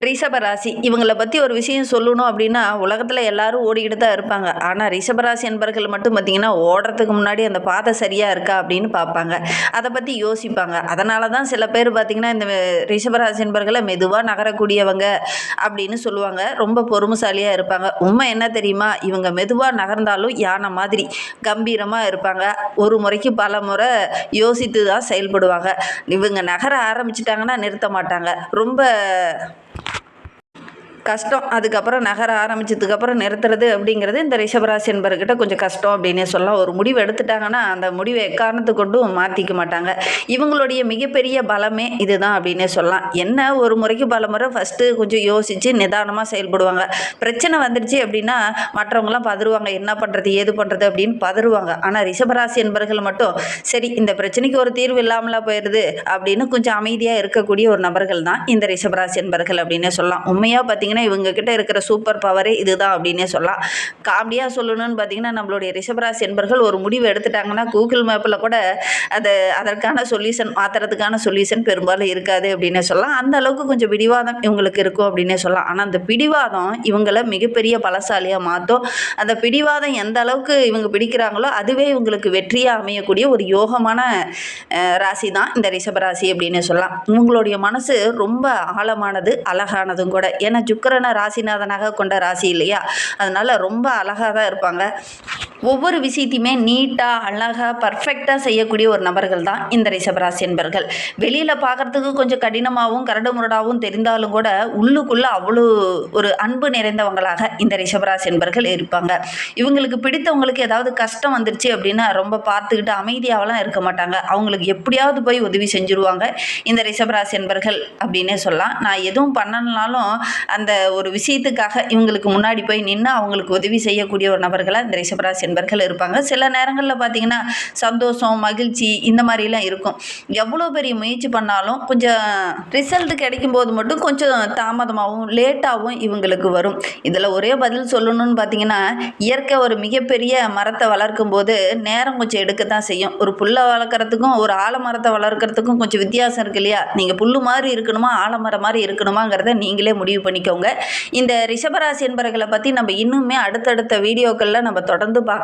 ரிஷபராசி இவங்களை பற்றி ஒரு விஷயம் சொல்லணும் அப்படின்னா உலகத்தில் எல்லாரும் ஓடிக்கிட்டு தான் இருப்பாங்க. ஆனால் ரிஷபராசி என்பர்கள் மட்டும் பார்த்திங்கன்னா ஓடுறதுக்கு முன்னாடி அந்த பாதை சரியாக இருக்கா அப்படின்னு பார்ப்பாங்க. அதை பற்றி யோசிப்பாங்க. அதனால தான் சில பேர் பார்த்திங்கன்னா இந்த ரிஷபராசி என்பர்களை மெதுவாக நகரக்கூடியவங்க அப்படின்னு சொல்லுவாங்க. ரொம்ப பொறுமைசாலியாக இருப்பாங்க. உண்மை என்ன தெரியுமா, இவங்க மெதுவாக நகர்ந்தாலும் யானை மாதிரி கம்பீரமாக இருப்பாங்க. ஒரு முறைக்கு பல முறை யோசித்து தான் செயல்படுவாங்க. இவங்க நகர ஆரம்பிச்சிட்டாங்கன்னா நிறுத்த மாட்டாங்க. ரொம்ப கஷ்டம். அதுக்கப்புறம் நகர ஆரம்பித்ததுக்கப்புறம் நிறுத்துறது அப்படிங்கிறது இந்த ரிஷபராசி என்பர்கிட்ட கொஞ்சம் கஷ்டம் அப்படின்னே சொல்லலாம். ஒரு முடிவு எடுத்துட்டாங்கன்னா அந்த முடிவை எக்காரணத்தை கொண்டும் மாற்றிக்க மாட்டாங்க. இவங்களுடைய மிகப்பெரிய பலமே இதுதான் அப்படின்னே சொல்லலாம். என்ன ஒரு முறைக்கு பல முறை ஃபஸ்ட்டு கொஞ்சம் யோசித்து நிதானமாக செயல்படுவாங்க. பிரச்சனை வந்துடுச்சு அப்படின்னா மற்றவங்களாம் பதறுவாங்க. என்ன பண்ணுறது ஏது பண்ணுறது அப்படின்னு பதறுவாங்க. ஆனால் ரிஷபராசி என்பர்கள் மட்டும் சரி இந்த பிரச்சனைக்கு ஒரு தீர்வு இல்லாமலா போயிடுது அப்படின்னு கொஞ்சம் அமைதியாக இருக்கக்கூடிய ஒரு நபர்கள் தான் இந்த ரிஷபராசி என்பர்கள் அப்படின்னே சொல்லலாம். உண்மையாக பார்த்தீங்கன்னா இவங்க கிட்ட இருக்கிற சூப்பர் பவரே இதுதான் அப்படின்னே சொல்லலாம். காமெடியாக சொல்லணும்னு பார்த்தீங்கன்னா நம்மளுடைய ரிஷபராசி என்பர்கள் ஒரு முடிவு எடுத்துட்டாங்கன்னா கூகுள் மேப்பில் கூட அதற்கான சொல்யூஷன் மாற்றுறதுக்கான சொல்யூஷன் பெரும்பாலும் இருக்காது அப்படின்னே சொல்லலாம். அந்த அளவுக்கு கொஞ்சம் பிடிவாதம் இவங்களுக்கு இருக்கும் அப்படின்னே சொல்லலாம். ஆனால் அந்த பிடிவாதம் இவங்களை மிகப்பெரிய பலசாலியாக மாற்றும். அந்த பிடிவாதம் எந்த அளவுக்கு இவங்க பிடிக்கிறாங்களோ அதுவே இவங்களுக்கு வெற்றியாக அமையக்கூடிய ஒரு யோகமான ராசி தான் இந்த ரிஷபராசி அப்படின்னே சொல்லலாம். இவங்களுடைய மனசு ரொம்ப ஆழமானது, அழகானதும் கூட. ஏன்னா சுக்கிரனை ராசிநாதனாக கொண்ட ராசி இல்லையா, அதனால ரொம்ப அழகாக தான் இருப்பாங்க. ஒவ்வொரு விஷயத்தையுமே நீட்டாக அழகாக பர்ஃபெக்டாக செய்யக்கூடிய ஒரு நபர்கள் தான் இந்த ரிஷபராசி என்பர்கள். வெளியில் பார்க்குறதுக்கு கொஞ்சம் கடினமாகவும் கரடுமுரடாகவும் தெரிந்தாலும் கூட உள்ளுக்குள்ளே அவ்வளோ ஒரு அன்பு நிறைந்தவங்களாக இந்த ரிஷபராசி என்பர்கள் இருப்பாங்க. இவங்களுக்கு பிடித்தவங்களுக்கு ஏதாவது கஷ்டம் வந்துருச்சு அப்படின்னா ரொம்ப பார்த்துக்கிட்டு அமைதியாகலாம் இருக்க மாட்டாங்க. அவங்களுக்கு எப்படியாவது போய் உதவி செஞ்சுருவாங்க இந்த ரிஷபராசி என்பர்கள் அப்படின்னே சொல்லலாம். நான் எதுவும் பண்ணனாலும் அந்த ஒரு விஷயத்துக்காக இவங்களுக்கு முன்னாடி போய் நின்று அவங்களுக்கு உதவி செய்யக்கூடிய ஒரு நபர்களாக இந்த ரிஷபராசி என்பர்கள் இருப்பாங்க. சில நேரங்களில் பார்த்தீங்கன்னா சந்தோஷம் மகிழ்ச்சி இந்த மாதிரிலாம் இருக்கும். எவ்வளோ பெரிய முயற்சி பண்ணாலும் கொஞ்சம் ரிசல்ட் கிடைக்கும் போது மட்டும் கொஞ்சம் தாமதமாகவும் லேட்டாகவும் இவங்களுக்கு வரும். இதில் ஒரே பதில் சொல்லணும்னு பார்த்தீங்கன்னா இயற்கை ஒரு மிகப்பெரிய மரத்தை வளர்க்கும் போது நேரம் கொஞ்சம் எடுக்கத்தான் செய்யும். ஒரு புல்லை வளர்க்குறதுக்கும் ஒரு ஆலமரத்தை வளர்க்குறதுக்கும் கொஞ்சம் வித்தியாசம் இருக்கு இல்லையா. நீங்கள் புல்லு மாதிரி இருக்கணுமா ஆலமரம் மாதிரி இருக்கணுமாங்கிறத நீங்களே முடிவு பண்ணிக்கோங்க. இந்த ரிஷபராசி என்பவர்களை பற்றி நம்ம இன்னுமே அடுத்தடுத்த வீடியோக்களில் நம்ம தொடர்ந்து பார்க்கலாம்.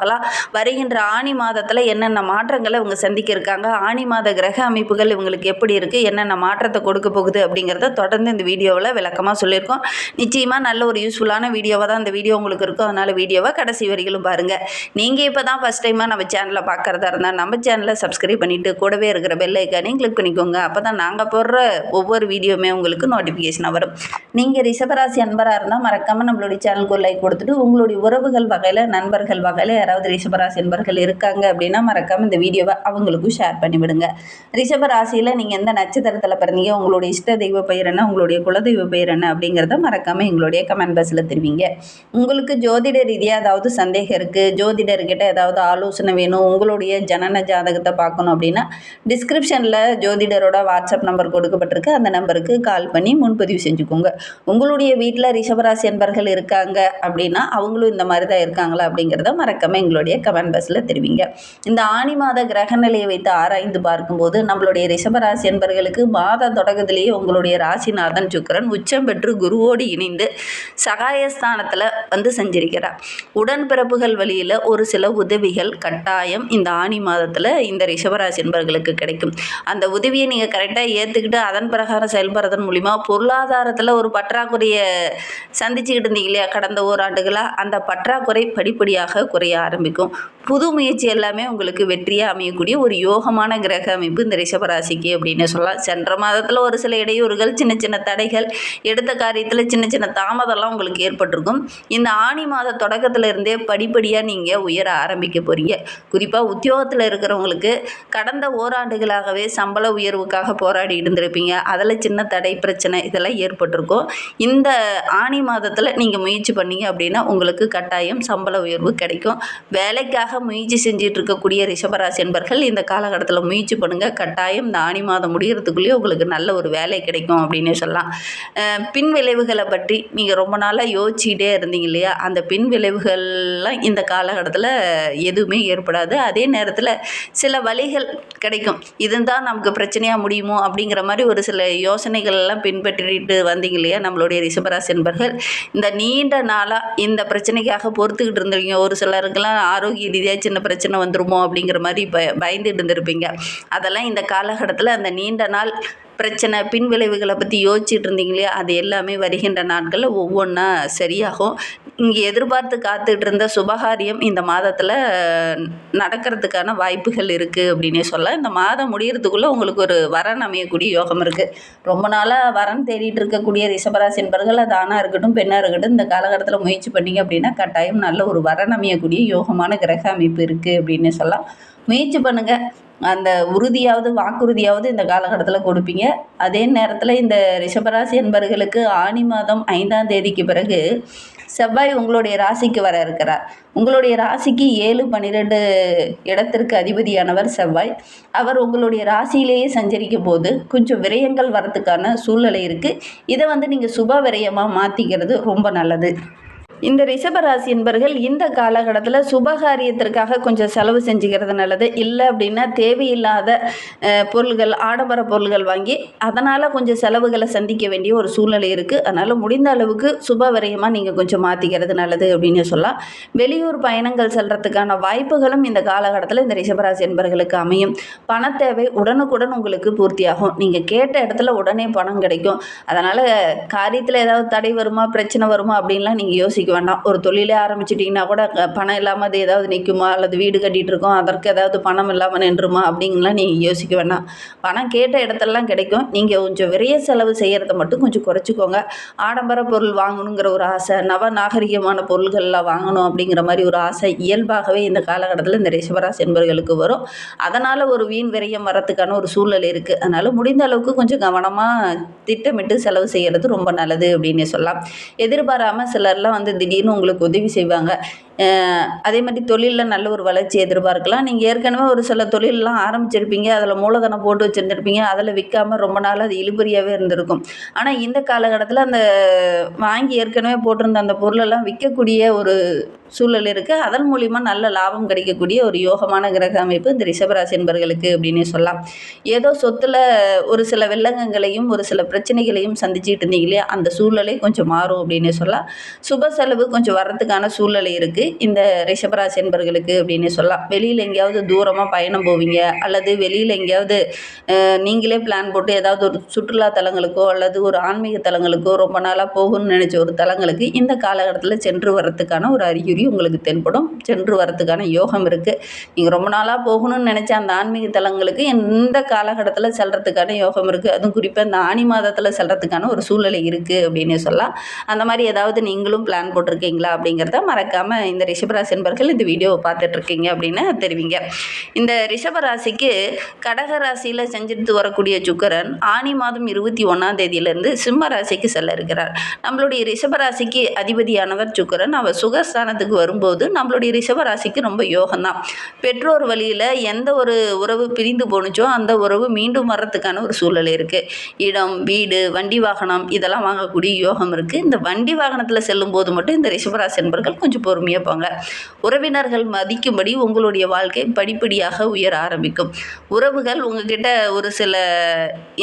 வருகின்ற ஆனி மாதத்தில் என்னென்ன மாற்றங்களை இவங்க சந்திக்க இருக்காங்க, ஆனி மாத கிரக அமைப்புகள் இவங்களுக்கு எப்படி இருக்குது, என்னென்ன மாற்றத்தை கொடுக்க போகுது அப்படிங்கிறத தொடர்ந்து இந்த வீடியோவில் விளக்கமாக சொல்லியிருக்கோம். நிச்சயமாக நல்ல ஒரு யூஸ்ஃபுல்லான வீடியோவாக தான் இந்த வீடியோ உங்களுக்கு இருக்கும். அதனால் வீடியோவை கடைசி வரைக்கும் பாருங்கள். நீங்கள் இப்போ தான் ஃபஸ்ட் டைமாக நம்ம சேனலை பார்க்குறதா இருந்தால் நம்ம சேனலை சப்ஸ்கிரைப் பண்ணிவிட்டு கூடவே இருக்கிற பெல் ஐக்கானையும் கிளிக் பண்ணிக்கோங்க. அப்போ தான் நாங்கள் போடுற ஒவ்வொரு வீடியோவுமே உங்களுக்கு நோட்டிஃபிகேஷனாக வரும். நீங்கள் ரிஷபராசி அன்பராக இருந்தால் மறக்காமல் நம்மளுடைய சேனலுக்கு ஒரு லைக் கொடுத்துட்டு உங்களுடைய உறவுகள் வகையில் நண்பர்கள் வகையில் யாராவது ரிஷபராசி என்பர்கள் இருக்காங்க அப்படின்னா மறக்காமல் இந்த வீடியோவை அவங்களுக்கும் ஷேர் பண்ணிவிடுங்க. ரிஷபராசியில் நீங்கள் எந்த நட்சத்திரத்தில் பிறந்தீங்க, உங்களுடைய இஷ்ட தெய்வ பெயர் என்ன, உங்களுடைய குலதெய்வ பெயர் என்ன அப்படிங்கிறத மறக்காமல் எங்களுடைய கமெண்ட் பாக்ஸில் தெரிவிங்க. உங்களுக்கு ஜோதிட ரீதியாக ஏதாவது சந்தேகம் இருக்குது, ஜோதிடர்கிட்ட ஏதாவது ஆலோசனை வேணும், உங்களுடைய ஜனன ஜாதகத்தை பார்க்கணும் அப்படின்னா டிஸ்கிரிப்ஷனில் ஜோதிடரோட வாட்ஸ்அப் நம்பர் கொடுக்கப்பட்டிருக்கு. அந்த நம்பருக்கு கால் பண்ணி முன்பதிவு செஞ்சுக்கோங்க. உங்களுடைய வீட்டில் ரிஷபராசி என்பர்கள் இருக்காங்க அப்படின்னா அவங்களும் இந்த மாதிரி தான் இருக்காங்களா அப்படிங்கிறத மறக்காமல் எங்களுடைய கமெண்ட் பாக்ஸில் தெரிவிங்க. இந்த ஆனி மாத கிரக நிலையை வைத்து ஆராய்ந்து பார்க்கும்போது நம்மளுடைய ரிஷபராசி என்பர்களுக்கு மாத தொடக்கத்திலேயே உங்களுடைய ராசிநாதன் சுக்கிரன் உச்சம் பெற்று குருவோடு இணைந்து சகாயஸ்தானத்தில் வந்து செஞ்சிருக்கிறார். உடன்பிறப்புகள் வழியில் ஒரு சில உதவிகள் கட்டாயம் இந்த ஆனி மாதத்தில் இந்த ரிஷபராசி என்பர்களுக்கு கிடைக்கும். அந்த உதவியை நீங்கள் கரெக்டாக ஏற்றுக்கிட்டு அதன் பிரகாரம் செயல்படுறதன் மூலிமா பொருளாதாரத்தில் ஒரு பற்றாக்குறையை சந்திச்சுக்கிட்டு இருந்தீங்க இல்லையா கடந்த ஓராண்டுகளாக, அந்த பற்றாக்குறை படிப்படியாக குறைய ஆரம்பிக்கும். புது முயற்சி எல்லாமே உங்களுக்கு வெற்றியாக அமையக்கூடிய ஒரு யோகமான கிரக அமைப்பு இந்த ரிஷபராசிக்கு அப்படின்னு சொல்லலாம். சென்ற மாதத்தில் ஒரு சில இடையூறுகள், சின்ன சின்ன தடைகள், எடுத்த காரியத்தில் சின்ன சின்ன தாமதம்லாம் உங்களுக்கு ஏற்பட்டிருக்கும். இந்த ஆனி மாத தொடக்கத்தில் இருந்தே படிப்படியாக நீங்கள் உயர ஆரம்பிக்க போகிறீங்க. குறிப்பாக உத்தியோகத்தில் இருக்கிறவங்களுக்கு கடந்த ஓராண்டுகளாகவே சம்பள உயர்வுக்காக போராடி இருந்திருப்பீங்க. அதில் சின்ன தடை பிரச்சனை இதெல்லாம் ஏற்பட்டிருக்கும். இந்த ஆனி மாதத்தில் நீங்கள் முயற்சி பண்ணீங்க அப்படின்னா உங்களுக்கு கட்டாயம் சம்பள உயர்வு கிடைக்கும். வேலைக்காக முயற்சி செஞ்சுட்டு இருக்கக்கூடிய ரிஷபராசி என்பர்கள் இந்த காலகட்டத்தில் முயற்சி பண்ணுங்கள். கட்டாயம் இந்த ஆனி மாதம் முடிகிறதுக்குள்ளேயே உங்களுக்கு நல்ல ஒரு வேலை கிடைக்கும் அப்படின்னே சொல்லலாம். பின் விளைவுகளை பற்றி நீங்கள் ரொம்ப நாளாக யோசிச்சுக்கிட்டே இருந்தீங்க இல்லையா, அந்த பின் விளைவுகள்லாம் இந்த காலகட்டத்தில் எதுவுமே ஏற்படாது. அதே நேரத்தில் சில வழிகள் கிடைக்கும். இதுதான் நமக்கு பிரச்சனையாக முடியுமோ அப்படிங்கிற மாதிரி ஒரு சில யோசனைகள்லாம் பின்பற்றிட்டு வந்தீங்க இல்லையா நம்மளுடைய ரிஷபராசி என்பர்கள், இந்த நீண்ட நாளாக இந்த பிரச்சனைக்காக பொறுத்துக்கிட்டு இருந்திருக்கீங்க. ஒரு சிலருக்கெல்லாம் ஆரோக்கிய ரீதியாக சின்ன பிரச்சனை வந்துருமோ அப்படிங்கிற மாதிரி பயந்துட்டு இருந்திருப்பீங்க. அதெல்லாம் இந்த காலகட்டத்தில் அந்த நீண்ட நாள் பிரச்சனை பின் விளைவுகளை பற்றி யோசிச்சுட்டு இருந்தீங்க இல்லையா, அது எல்லாமே வருகின்ற நாட்களில் ஒவ்வொன்றா சரியாகும். இங்கே எதிர்பார்த்து காத்துட்டு இருந்த சுபகாரியம் இந்த மாதத்தில் நடக்கிறதுக்கான வாய்ப்புகள் இருக்குது அப்படின்னே சொல்லலாம். இந்த மாதம் முடிகிறதுக்குள்ளே உங்களுக்கு ஒரு வரன் அமையக்கூடிய யோகம் இருக்குது. ரொம்ப நாளாக வரன் தேடிட்டு இருக்கக்கூடிய ரிஷபராசி என்பர்கள், அது ஆணாக இருக்கட்டும் பெண்ணாக இருக்கட்டும், இந்த காலகட்டத்தில் முயற்சி பண்ணிங்க அப்படின்னா கட்டாயம் நல்ல ஒரு வரன் அமையக்கூடிய யோகமான கிரக அமைப்பு இருக்குது அப்படின்னு சொல்லலாம். முயற்சி பண்ணுங்கள். அந்த உறுதியாவது வாக்குறுதியாவது இந்த காலகட்டத்தில் கொடுப்பீங்க. அதே நேரத்தில் இந்த ரிஷபராசி என்பர்களுக்கு ஆனி மாதம் 5ஆம் தேதிக்கு பிறகு செவ்வாய் உங்களுடைய ராசிக்கு வர இருக்கிறார். உங்களுடைய ராசிக்கு 7, 12 இடத்திற்கு அதிபதியானவர் செவ்வாய். அவர் உங்களுடைய ராசியிலேயே சஞ்சரிக்கும் போது கொஞ்சம் விரயங்கள் வரத்துக்கான சூழ்நிலை இருக்குது. இதை நீங்கள் சுப விரயமாக மாற்றிக்கிறது ரொம்ப நல்லது. இந்த ரிஷபராசி என்பர்கள் இந்த காலகட்டத்தில் சுபகாரியத்திற்காக கொஞ்சம் செலவு செஞ்சுக்கிறது நல்லது. இல்லை அப்படின்னா தேவையில்லாத பொருள்கள், ஆடம்பர பொருள்கள் வாங்கி அதனால் கொஞ்சம் செலவுகளை சந்திக்க வேண்டிய ஒரு சூழ்நிலை இருக்குது. அதனால் முடிந்த அளவுக்கு சுப விரயமாக நீங்கள் கொஞ்சம் மாற்றிக்கிறது நல்லது அப்படின்னு சொல்லலாம். வெளியூர் பயணங்கள் செல்கிறதுக்கான வாய்ப்புகளும் இந்த காலகட்டத்தில் இந்த ரிஷபராசி என்பர்களுக்கு அமையும். பண தேவை உடனுக்குடன் உங்களுக்கு பூர்த்தியாகும். நீங்கள் கேட்ட இடத்துல உடனே பணம் கிடைக்கும். அதனால் காரியத்தில் ஏதாவது தடை வருமா, பிரச்சனை வருமா அப்படின்லாம் நீங்கள் யோசிக்க வேண்டாம். ஒரு தொழிலே ஆரம்பிச்சிட்டிங்கன்னா கூட பணம் இல்லாமல் அது ஏதாவது நிற்குமா, அல்லது வீடு கட்டிகிட்டு இருக்கோம் அதற்கு ஏதாவது பணம் இல்லாமல் நின்றுமா அப்படின்லாம் நீங்கள் யோசிக்க வேண்டாம். பணம் கேட்ட இடத்துலலாம் கிடைக்கும். நீங்கள் கொஞ்சம் விரைய செலவு செய்கிறத மட்டும் கொஞ்சம் குறைச்சிக்கோங்க. ஆடம்பர பொருள் வாங்கணுங்கிற ஒரு ஆசை, நவ நாகரிகமான பொருள்கள்லாம் வாங்கணும் அப்படிங்கிற மாதிரி ஒரு ஆசை இயல்பாகவே இந்த காலகட்டத்தில் இந்த ரிஷபராசி என்பவர்களுக்கு வரும். அதனால் ஒரு வீண் விரயம் வரத்துக்கான ஒரு சூழ்நிலை இருக்குது. அதனால் முடிந்த அளவுக்கு கொஞ்சம் கவனமாக திட்டமிட்டு செலவு செய்கிறது ரொம்ப நல்லது அப்படின்னே சொல்லலாம். எதிர்பாராமல் சிலர்லாம் திடீர்னு உங்களுக்கு உதவி செய்வாங்க. அதே மாதிரி தொழிலில் நல்ல ஒரு வளர்ச்சி எதிர்பார்க்கலாம். நீங்கள் ஏற்கனவே ஒரு சில தொழிலெலாம் ஆரம்பிச்சிருப்பீங்க, அதில் மூலதனம் போட்டு வச்சுருந்துருப்பீங்க, அதில் விற்காமல் ரொம்ப நாள் அது இழுபறியாகவே இருந்திருக்கும். ஆனால் இந்த காலகட்டத்தில் அந்த வாங்கி ஏற்கனவே போட்டிருந்த அந்த பொருளெல்லாம் விற்கக்கூடிய ஒரு சூழல் இருக்குது. அதன் மூலிமா நல்ல லாபம் கிடைக்கக்கூடிய ஒரு யோகமான கிரக அமைப்பு இந்த ரிஷபராசி என்பர்களுக்கு அப்படின்னே சொல்லலாம். ஏதோ சொத்தில் ஒரு சில வில்லங்கங்களையும் ஒரு சில பிரச்சனைகளையும் சந்திச்சுட்டு இருந்தீங்க இல்லையா, அந்த சூழ்நிலை கொஞ்சம் மாறும் அப்படின்னே சொல்லலாம். சுப செலவு கொஞ்சம் வர்றதுக்கான சூழ்நிலை இருக்குது இந்த ரிஷபராசி என்பர்களுக்கு அப்படின்னு சொல்லலாம். வெளியில் எங்கேயாவது தூரமாக பயணம் போவீங்க, அல்லது வெளியில் எங்கேயாவது நீங்களே பிளான் போட்டு ஏதாவது ஒரு சுற்றுலா தலங்களுக்கோ அல்லது ஒரு ஆன்மீக தலங்களுக்கோ ரொம்ப நாளாக போகணும்னு நினச்ச ஒரு தலங்களுக்கு இந்த காலகட்டத்தில் சென்று வர்றதுக்கான ஒரு அறிகுறி உங்களுக்கு தென்படும். சென்று வரத்துக்கான யோகம் இருக்குது. நீங்கள் ரொம்ப நாளாக போகணும்னு நினச்ச அந்த ஆன்மீக தலங்களுக்கு இந்த காலகட்டத்தில் செல்றதுக்கான யோகம் இருக்குது. அதுவும் குறிப்பாக இந்த ஆனி மாதத்தில் செல்றதுக்கான ஒரு சூழ்நிலை இருக்குது அப்படின்னு சொல்லலாம். அந்த மாதிரி ஏதாவது நீங்களும் பிளான் போட்டிருக்கீங்களா அப்படிங்கிறத மறக்காமல் இந்த ரிஷபராசி என்பர்கள் இந்த வீடியோவை பார்த்துட்ருக்கீங்க அப்படின்னு தெரிவிங்க. இந்த ரிஷபராசிக்கு கடக ராசியில் செஞ்சுட்டு வரக்கூடிய சுக்கிரன் ஆனி மாதம் 21ஆம் தேதியிலிருந்து சிம்ம ராசிக்கு செல்ல இருக்கிறார். நம்மளுடைய ரிஷபராசிக்கு அதிபதியானவர் சுக்கிரன். அவர் சுகஸ்தானத்துக்கு வரும்போது நம்மளுடைய ரிஷபராசிக்கு ரொம்ப யோகம்தான். பெற்றோர் வழியில் எந்த ஒரு உறவு பிரிந்து போணுச்சோ அந்த உறவு மீண்டும் வர்றதுக்கான ஒரு சூழ்நிலை இருக்குது. இடம், வீடு, வண்டி வாகனம் இதெல்லாம் வாங்கக்கூடிய யோகம் இருக்குது. இந்த வண்டி வாகனத்தில் செல்லும் போது மட்டும் இந்த ரிஷபராசி என்பர்கள் கொஞ்சம் பொறுமையாக போங்க. உறவினர்கள் மதிக்கும்படி உங்களுடைய வாழ்க்கை படிப்படியாக உயர ஆரம்பிக்கும். உறவுகள் உங்ககிட்ட ஒரு சில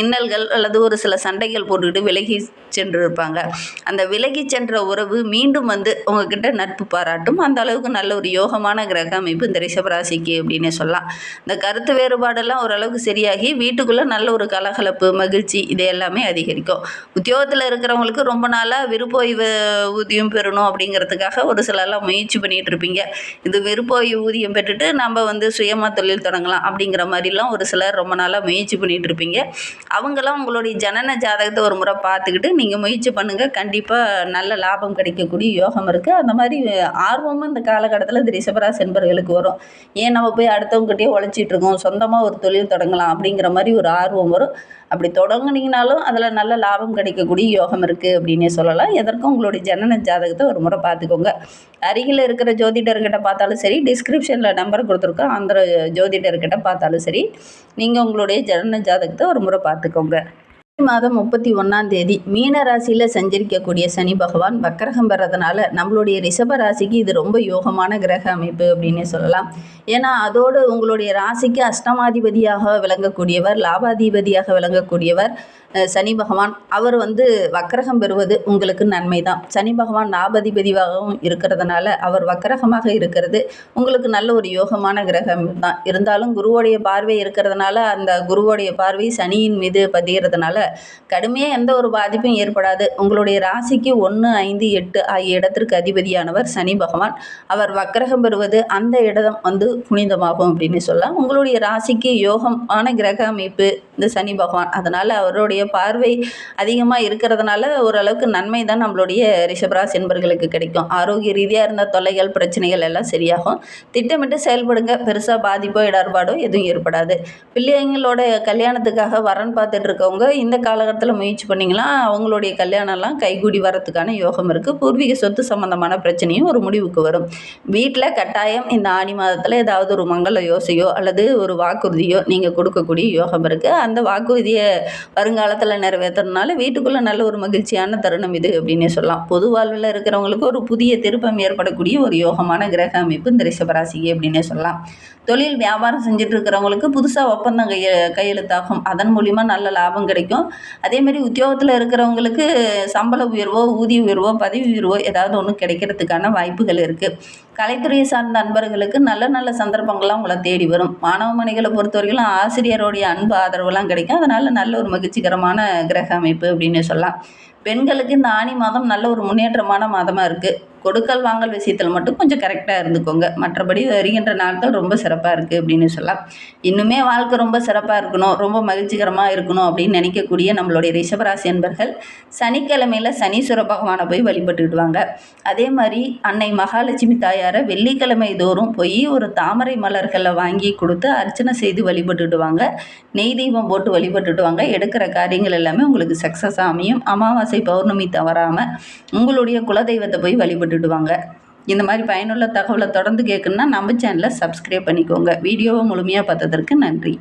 இன்னல்கள் அல்லது ஒரு சில சண்டைகள் போட்டுக்கிட்டு விலகி சென்று இருப்பாங்க. அந்த விலகி சென்ற உறவு மீண்டும் உங்ககிட்ட நட்பு பாராட்டும். அந்த அளவுக்கு நல்ல ஒரு யோகமான கிரக அமைப்பு இந்த ரிஷபராசிக்கு அப்படின்னு சொல்லலாம். இந்த கருத்து வேறுபாடெல்லாம் ஓரளவுக்கு சரியாகி வீட்டுக்குள்ளே நல்ல ஒரு கலகலப்பு, மகிழ்ச்சி இது எல்லாமே அதிகரிக்கும். உத்தியோகத்தில் இருக்கிறவங்களுக்கு ரொம்ப நாளாக விருப்ப ஊதியம் பெறணும் அப்படிங்கிறதுக்காக ஒரு சிலர்லாம் முயற்சி பண்ணிகிட்டு இருப்பீங்க. இது விருப்ப ஊதியம் பெற்றுட்டு நம்ம சுயமாக தொழில் தொடங்கலாம் அப்படிங்கிற மாதிரிலாம் ஒரு சிலர் ரொம்ப நாளாக முயற்சி பண்ணிகிட்டு இருப்பீங்க. அவங்களாம் உங்களுடைய ஜனன ஜாதகத்தை ஒரு முறை பார்த்துக்கிட்டு நீங்கள் முயற்சி பண்ணுங்கள். கண்டிப்பாக நல்ல லாபம் கிடைக்கக்கூடிய யோகம் இருக்குது. அந்த மாதிரி ஆர்வமும் இந்த காலகட்டத்தில் இந்த ரிஷபராசி என்பவர்களுக்கு வரும். ஏன் நம்ம போய் அடுத்தவங்ககிட்டயே உழைச்சிட்டு இருக்கோம், சொந்தமாக ஒரு தொழில் தொடங்கலாம் அப்படிங்கிற மாதிரி ஒரு ஆர்வம் வரும். அப்படி தொடங்குனீங்கனாலும் அதில் நல்ல லாபம் கிடைக்கக்கூடிய யோகம் இருக்குது அப்படின்னே சொல்லலாம். எதற்கும் உங்களுடைய ஜனன ஜாதகத்தை ஒரு முறை பார்த்துக்கோங்க. அருகில் இருக்கிற ஜோதிடர்கிட்ட பார்த்தாலும் சரி, டிஸ்கிரிப்ஷனில் நம்பர் கொடுத்துருக்கோம், அந்த ஜோதிடர்கிட்ட பார்த்தாலும் சரி, நீங்கள் உங்களுடைய ஜனன ஜாதகத்தை ஒரு முறை பார்த்துக்கோங்க. மாதம் 31ஆம் தேதி மீன ராசியில் சஞ்சரிக்கக்கூடிய சனி பகவான் வக்கரகம் பெறதுனால நம்மளுடைய ரிஷப ராசிக்கு இது ரொம்ப யோகமான கிரக அமைப்பு அப்படின்னே சொல்லலாம். ஏன்னா அதோடு உங்களுடைய ராசிக்கு அஷ்டமாதிபதியாக விளங்கக்கூடியவர், லாபாதிபதியாக விளங்கக்கூடியவர் சனி பகவான். அவர் வக்கரகம் பெறுவது உங்களுக்கு நன்மை தான். சனி பகவான் லாபாதிபதியாகவும் இருக்கிறதுனால அவர் வக்கரகமாக இருக்கிறது உங்களுக்கு நல்ல ஒரு யோகமான கிரகம் தான். இருந்தாலும் குருவோடைய பார்வை இருக்கிறதுனால அந்த குருவோடைய பார்வை சனியின் மீது பதிகிறதுனால கடுமையாக எந்த ஒரு பாதிப்பும் ஏற்படாது. உங்களுடைய ராசிக்கு 1, 5, 8 ஆகிய இடத்திற்கு அதிபதியானவர் சனி பகவான். அவர் வக்கரகம் பெறுவது அந்த இடம் புனிதமாகும் அப்படின்னு சொல்லலாம். உங்களுடைய ராசிக்கு யோகமான கிரக அமைப்பு இந்த சனி பகவான். அதனால் அவருடைய பார்வை அதிகமாக இருக்கிறதுனால ஓரளவுக்கு நன்மை தான் நம்மளுடைய ரிஷபராசி என்பர்களுக்கு கிடைக்கும். ஆரோக்கிய ரீதியாக இருந்த தொல்லைகள் பிரச்சனைகள் எல்லாம் சரியாகும். திட்டமிட்டு செயல்படுங்க. பெருசாக பாதிப்போ இடர்பாடோ எதுவும் ஏற்படாது. பிள்ளைங்களோட கல்யாணத்துக்காக வரன் பார்த்துட்டு இருக்கவங்க இந்த காலகட்டத்தில் முயற்சி பண்ணிங்களா அவங்களுடைய கல்யாணம்லாம் கைகூடி வரத்துக்கான யோகம் இருக்குது. பூர்வீக சொத்து சம்பந்தமான பிரச்சனையும் ஒரு முடிவுக்கு வரும். வீட்டில் கட்டாயம் இந்த ஆடி மாதத்தில் ஏதாவது ஒரு மங்கள யோசையோ அல்லது ஒரு வாக்குறுதியோ நீங்கள் கொடுக்கக்கூடிய யோகம் இருக்குது. அந்த வாக்குறுதியை வருங்காலத்தில் நிறைவேற்றுறதுனால வீட்டுக்குள்ளே நல்ல ஒரு மகிழ்ச்சியான தருணம் இது அப்படின்னே சொல்லலாம். பொது வாழ்வில் இருக்கிறவங்களுக்கு ஒரு புதிய திருப்பம் ஏற்படக்கூடிய ஒரு யோகமான கிரக அமைப்பு இந்த ரிஷபராசிக்கு அப்படின்னே சொல்லலாம். தொழில் வியாபாரம் செஞ்சுட்டு இருக்கிறவங்களுக்கு புதுசாக ஒப்பந்தம் கையெழுத்தாகும். அதன் மூலிமா நல்ல லாபம் கிடைக்கும். அதேமாதிரி உத்தியோகத்தில் இருக்கிறவங்களுக்கு சம்பள உயர்வோ, ஊதிய உயர்வோ, பதவி உயர்வோ ஏதாவது ஒன்று கிடைக்கிறதுக்கான வாய்ப்புகள் இருக்குது. கலைத்துறையை சார்ந்த நண்பர்களுக்கு நல்ல நல்ல சந்தர்ப்பங்கள்லாம் உங்களை தேடி வரும். மாணவ மணிகளை பொறுத்தவரைக்கும் ஆசிரியருடைய அன்பு ஆதரவுலாம் கிடைக்கும். அதனால் நல்ல ஒரு மகிழ்ச்சிகரமான கிரக அமைப்பு அப்படின்னு சொல்லலாம். பெண்களுக்கு இந்த ஆனி மாதம் நல்ல ஒரு முன்னேற்றமான மாதமாக இருக்குது. கொடுக்கல் வாங்கல் விஷயத்தில் மட்டும் கொஞ்சம் கரெக்டாக இருந்துக்கோங்க. மற்றபடி வருகின்ற நாட்கள் ரொம்ப சிறப்பாக இருக்குது அப்படின்னு சொல்லலாம். இன்னுமே வாழ்க்கை ரொம்ப சிறப்பாக இருக்கணும், ரொம்ப மகிழ்ச்சிகரமாக இருக்கணும் அப்படின்னு நினைக்கக்கூடிய நம்மளுடைய ரிஷபராசி என்பர்கள் சனிக்கிழமையில் சனீஸ்வர பகவானை போய் வழிபட்டுடுவாங்க. அதே மாதிரி அன்னை மகாலட்சுமி தாயாரை வெள்ளிக்கிழமை தோறும் போய் ஒரு தாமரை மலர்களை வாங்கி கொடுத்து அர்ச்சனை செய்து வழிபட்டுடுவாங்க. நெய் தீபம் போட்டு வழிபட்டுடுவாங்க. எடுக்கிற காரியங்கள் எல்லாமே உங்களுக்கு சக்ஸஸ் அமையும். அமாவாசை பௌர்ணமி தவறாமல் உங்களுடைய குலதெய்வத்தை போய் வழிபட்டுடுவாங்க. இந்த மாதிரி பயனுள்ள தகவலை தொடர்ந்து கேட்கணுன்னா நம்ம சேனலை சப்ஸ்கிரைப் பண்ணிக்கோங்க. வீடியோவை முழுமையாக பார்த்ததற்கு நன்றி.